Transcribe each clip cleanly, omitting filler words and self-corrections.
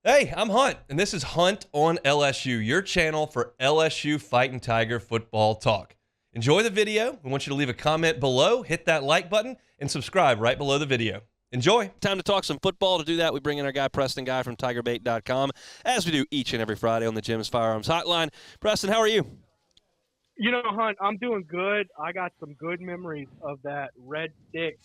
Hey, I'm Hunt, and this is Hunt on LSU, your channel for LSU Fighting Tiger football talk. Enjoy the video. We want you to leave a comment below, hit that like button, and subscribe right below the video. Enjoy. Time to talk some football. To do that, we bring in our guy, Preston Guy from TigerBait.com, as we do each and every Friday on the Jim's Firearms Hotline. Preston, how are you? You know, Hunt, I'm doing good. I got some good memories of that red stick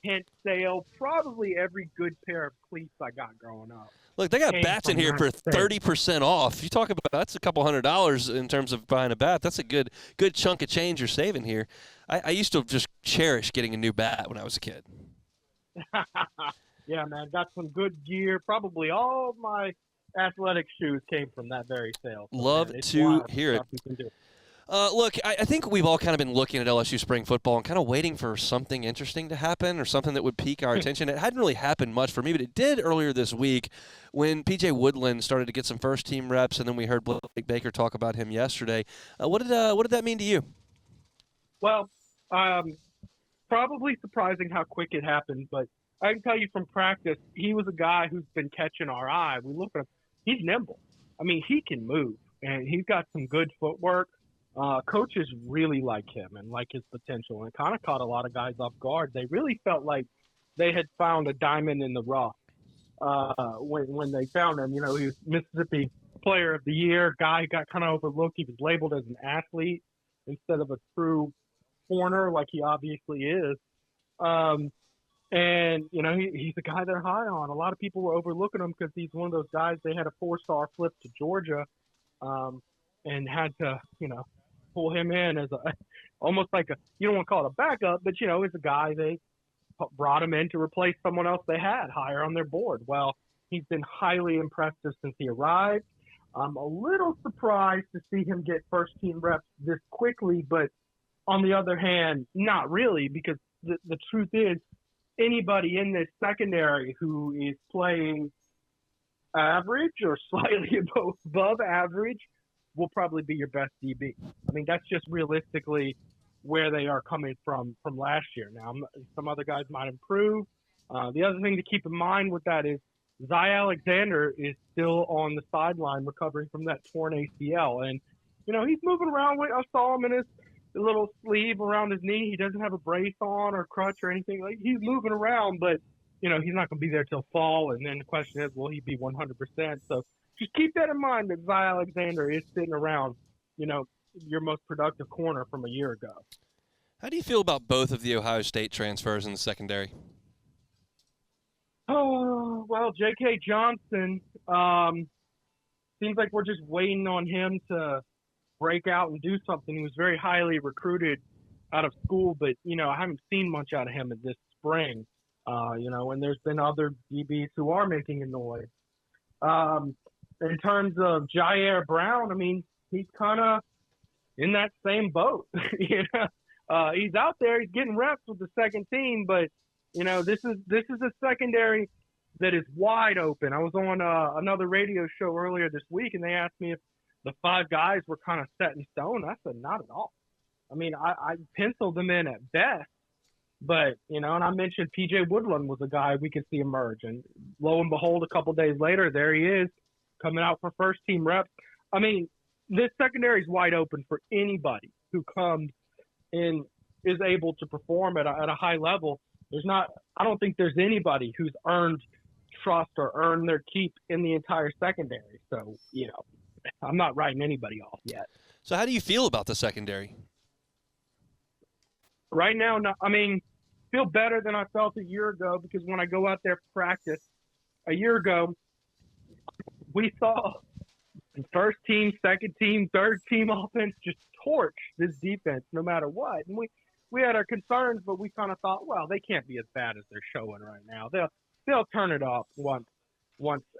tent sale. Probably every good pair of cleats I got growing up. Look, they got Came bats in from here that for sale. 30% off. You talk about that's a couple $100 in terms of buying a bat. That's a good chunk of change you're saving here. I used to just cherish getting a new bat when I was a kid. Yeah, man, got some good gear. Probably all of my athletic shoes came from that very sale. So, Love man, it's to wild hear it. stuff you can do. Look, I think we've all kind of been looking at LSU spring football and kind of waiting for something interesting to happen or something that would pique our attention. It hadn't really happened much for me, but it did earlier this week when PJ Woodland started to get some first-team reps, and then we heard Blake Baker talk about him yesterday. What did that mean to you? Well, probably surprising how quick it happened, but I can tell you from practice, he was a guy who's been catching our eye. We look at him; he's nimble. I mean, he can move, and he's got some good footwork. Coaches really like him and like his potential, and it kind of caught a lot of guys off guard. They really felt like they had found a diamond in the rough when they found him. You know, he was Mississippi Player of the Year. Guy got kind of overlooked. He was labeled as an athlete instead of a true corner like he obviously is. And, you know, he's a guy they're high on. A lot of people were overlooking him because he's one of those guys. They had a 4-star flip to Georgia and had to, you know, pull him in as almost like you don't want to call it a backup, but, you know, as a guy they brought him in to replace someone else they had higher on their board. Well, he's been highly impressive since he arrived. I'm a little surprised to see him get first-team reps this quickly, but on the other hand, not really, because the truth is anybody in this secondary who is playing average or slightly above average will probably be your best DB. I mean, that's just realistically where they are coming from last year. Now, some other guys might improve. The other thing to keep in mind with that is Zy Alexander is still on the sideline recovering from that torn ACL. And, you know, he's moving around. I saw him in his little sleeve around his knee. He doesn't have a brace on or crutch or anything. Like, he's moving around, but, you know, he's not going to be there till fall. And then the question is, will he be 100%? So just keep that in mind that Zy Alexander is sitting around, you know, your most productive corner from a year ago. How do you feel about both of the Ohio State transfers in the secondary? Oh, well, J.K. Johnson, seems like we're just waiting on him to break out and do something. He was very highly recruited out of school, but, you know, I haven't seen much out of him in this spring, you know, and there's been other DBs who are making a noise. In terms of Jair Brown, I mean, he's kind of in that same boat. You know, he's out there, he's getting reps with the second team, but you know, this is a secondary that is wide open. I was on another radio show earlier this week, and they asked me if the 5 guys were kind of set in stone. I said not at all. I mean, I penciled them in at best, but you know, and I mentioned PJ Woodland was a guy we could see emerge, and lo and behold, a couple days later, there he is coming out for first team reps. I mean, this secondary is wide open for anybody who comes and is able to perform at a high level. I don't think there's anybody who's earned trust or earned their keep in the entire secondary. So, you know, I'm not writing anybody off yet. So how do you feel about the secondary? Right now, I mean, feel better than I felt a year ago, because when I go out there for practice a year ago, we saw first team, second team, third team offense just torch this defense no matter what. And we had our concerns, but we kind of thought, well, they can't be as bad as they're showing right now. They'll turn it up once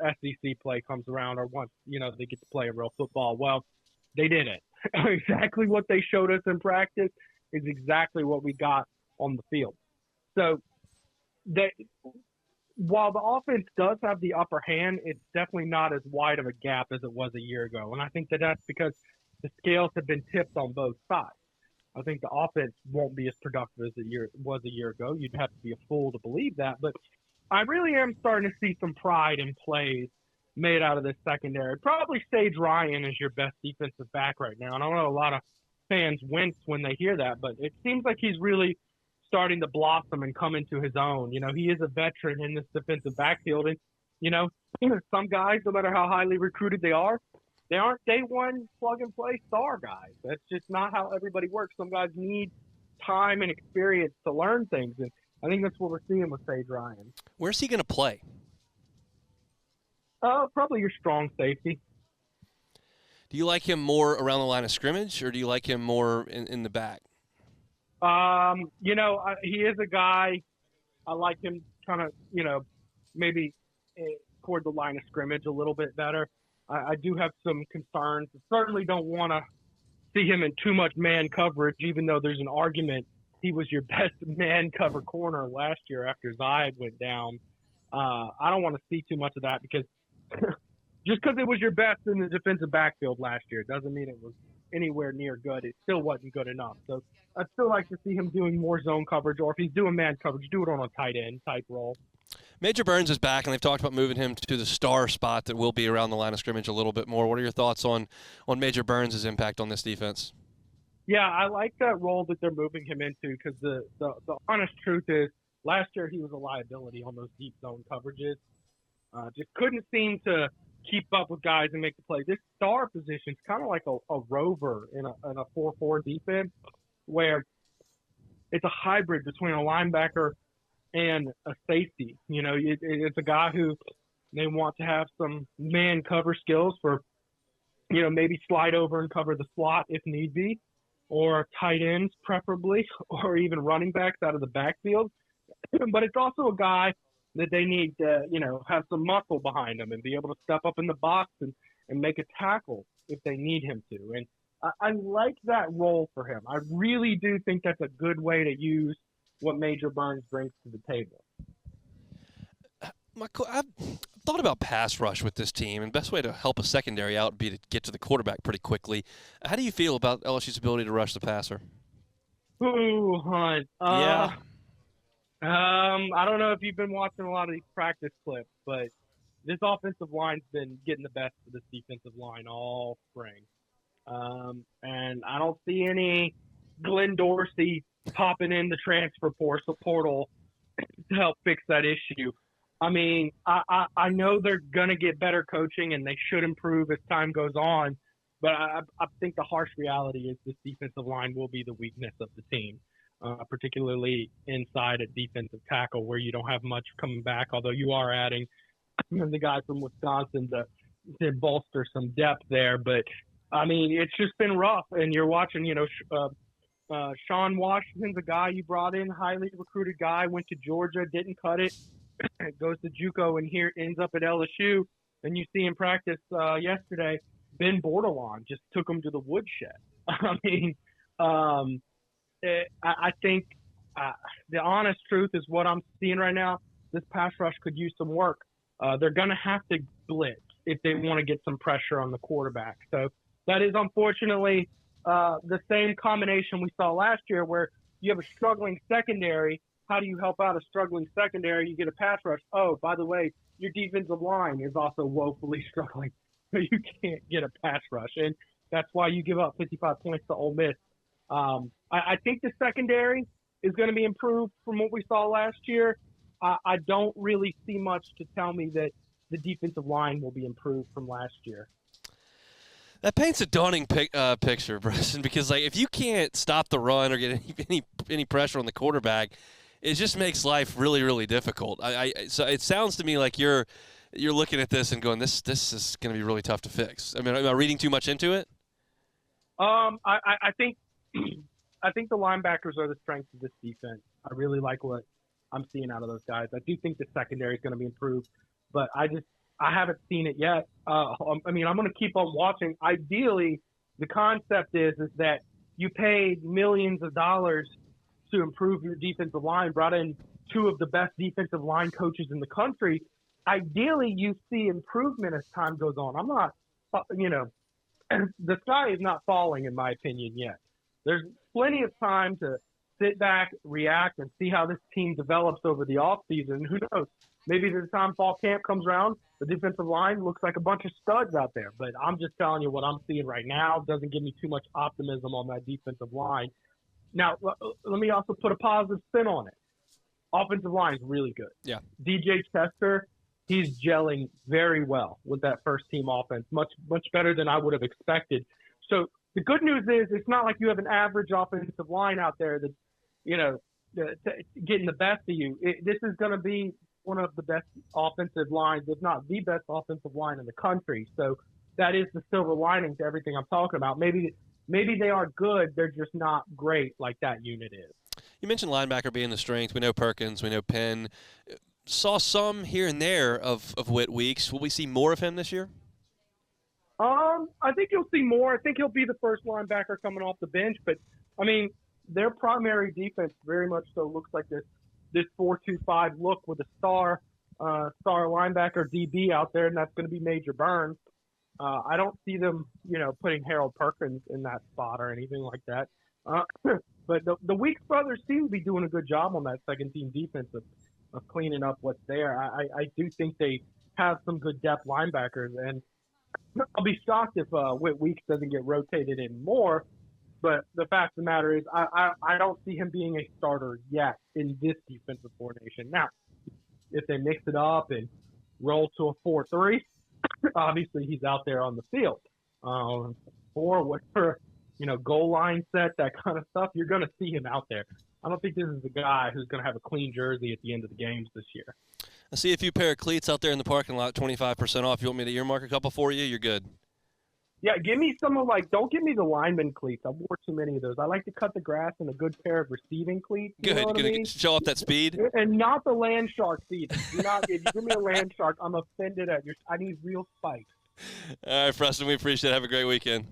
SEC play comes around, or once, you know, they get to play a real football. Well, they didn't. Exactly what they showed us in practice is exactly what we got on the field. So while the offense does have the upper hand, it's definitely not as wide of a gap as it was a year ago. And I think that's because the scales have been tipped on both sides. I think the offense won't be as productive as it was a year ago. You'd have to be a fool to believe that. But I really am starting to see some pride in plays made out of this secondary. Probably Sage Ryan is your best defensive back right now. And I know a lot of fans wince when they hear that, but it seems like he's really starting to blossom and come into his own. You know, he is a veteran in this defensive backfield. And, you know, some guys, no matter how highly recruited they aren't day one plug-and-play star guys. That's just not how everybody works. Some guys need time and experience to learn things, and I think that's what we're seeing with Sage Ryan. Where's he going to play? Probably your strong safety. Do you like him more around the line of scrimmage, or do you like him more in the back? You know, he is a guy, I like him kind of, you know, maybe toward the line of scrimmage a little bit better. I do have some concerns. I certainly don't want to see him in too much man coverage, even though there's an argument he was your best man cover corner last year after Zayed went down. I don't want to see too much of that because just because it was your best in the defensive backfield last year doesn't mean it was anywhere near good. It still wasn't good enough. So I'd still like to see him doing more zone coverage, or if he's doing man coverage, do it on a tight end type role. Major Burns is back, and they've talked about moving him to the star spot that will be around the line of scrimmage a little bit more. What are your thoughts on Major Burns' impact on this defense? Yeah, I like that role that they're moving him into because the honest truth is last year he was a liability on those deep zone coverages. Just couldn't seem to keep up with guys and make the play. This star position is kind of like a rover in a 4-4 defense where it's a hybrid between a linebacker and a safety. You know, it's a guy who they want to have some man cover skills for, you know, maybe slide over and cover the slot if need be, or tight ends preferably, or even running backs out of the backfield. But it's also a guy that they need to, you know, have some muscle behind him and be able to step up in the box and make a tackle if they need him to. And I like that role for him. I really do think that's a good way to use what Major Burns brings to the table. I've thought about pass rush with this team, and the best way to help a secondary out would be to get to the quarterback pretty quickly. How do you feel about LSU's ability to rush the passer? Ooh, Hunt. Yeah. I don't know if you've been watching a lot of these practice clips, but this offensive line's been getting the best of this defensive line all spring. And I don't see any Glenn Dorsey popping in the transfer portal to help fix that issue. I mean, I know they're going to get better coaching and they should improve as time goes on, but I think the harsh reality is this defensive line will be the weakness of the team, particularly inside at defensive tackle where you don't have much coming back, although you are adding the guy from Wisconsin to bolster some depth there. But, I mean, it's just been rough, and you're watching, you know, Sean Washington's a guy you brought in, highly recruited guy, went to Georgia, didn't cut it, goes to JUCO, and here ends up at LSU. And you see in practice yesterday, Ben Bordelon just took him to the woodshed. I mean, I think the honest truth is what I'm seeing right now, this pass rush could use some work. They're going to have to blitz if they want to get some pressure on the quarterback. So that is unfortunately the same combination we saw last year where you have a struggling secondary. How do you help out a struggling secondary? You get a pass rush. Oh, by the way, your defensive line is also woefully struggling. So you can't get a pass rush. And that's why you give up 55 points to Ole Miss. I think the secondary is going to be improved from what we saw last year. I don't really see much to tell me that the defensive line will be improved from last year. That paints a daunting picture, Preston, because like if you can't stop the run or get any pressure on the quarterback, it just makes life really, really difficult. So it sounds to me like you're looking at this and going, this is going to be really tough to fix. I mean, am I reading too much into it? I think the linebackers are the strength of this defense. I really like what I'm seeing out of those guys. I do think the secondary is going to be improved, but I haven't seen it yet. I mean, I'm going to keep on watching. Ideally, the concept is that you paid millions of dollars to improve your defensive line, brought in two of the best defensive line coaches in the country. Ideally, you see improvement as time goes on. I'm not, you know, the sky is not falling, in my opinion, yet. There's plenty of time to sit back, react, and see how this team develops over the offseason. Who knows? maybe by the time fall camp comes around, the defensive line looks like a bunch of studs out there. But I'm just telling you what I'm seeing right now doesn't give me too much optimism on that defensive line. Now, let me also put a positive spin on it. Offensive line is really good. Yeah. DJ Chester, he's gelling very well with that first-team offense, much better than I would have expected. So the good news is it's not like you have an average offensive line out there that's, getting the best of you. This is going to be one of the best offensive lines, if not the best offensive line in the country. So that is the silver lining to everything I'm talking about. Maybe they are good. They're just not great like that unit is. You mentioned linebacker being the strength. We know Perkins. We know Penn. Saw some here and there of Whit Weeks. Will we see more of him this year? I think you'll see more. I think he'll be the first linebacker coming off the bench. But, I mean, their primary defense very much so looks like this 4-2-5 look with a star linebacker DB out there, and that's going to be Major Burns. I don't see them, putting Harold Perkins in that spot or anything like that. But the Weeks brothers seem to be doing a good job on that second-team defense of cleaning up what's there. I do think they have some good depth linebackers, and I'll be shocked if Whit Weeks doesn't get rotated in more. But the fact of the matter is I don't see him being a starter yet in this defensive formation. Now, if they mix it up and roll to a 4-3, obviously he's out there on the field. Or whatever, goal line set, that kind of stuff, you're going to see him out there. I don't think this is the guy who's going to have a clean jersey at the end of the games this year. I see a few pair of cleats out there in the parking lot, 25% off. You want me to earmark a couple for you? You're good. Yeah, give me some of don't give me the lineman cleats. I wore too many of those. I like to cut the grass in a good pair of receiving cleats. Good. You're going to show off that speed? And not the land shark feet. If you give me a land shark, I'm offended at your. I need real spikes. All right, Preston, we appreciate it. Have a great weekend.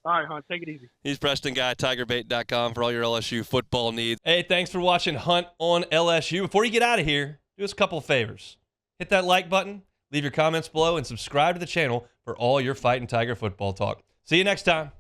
All right, Hunt, take it easy. He's Preston Guy, TigerBait.com for all your LSU football needs. Hey, thanks for watching Hunt on LSU. Before you get out of here, do us a couple of favors. Hit that like button, leave your comments below, and subscribe to the channel for all your Fighting Tiger football talk. See you next time.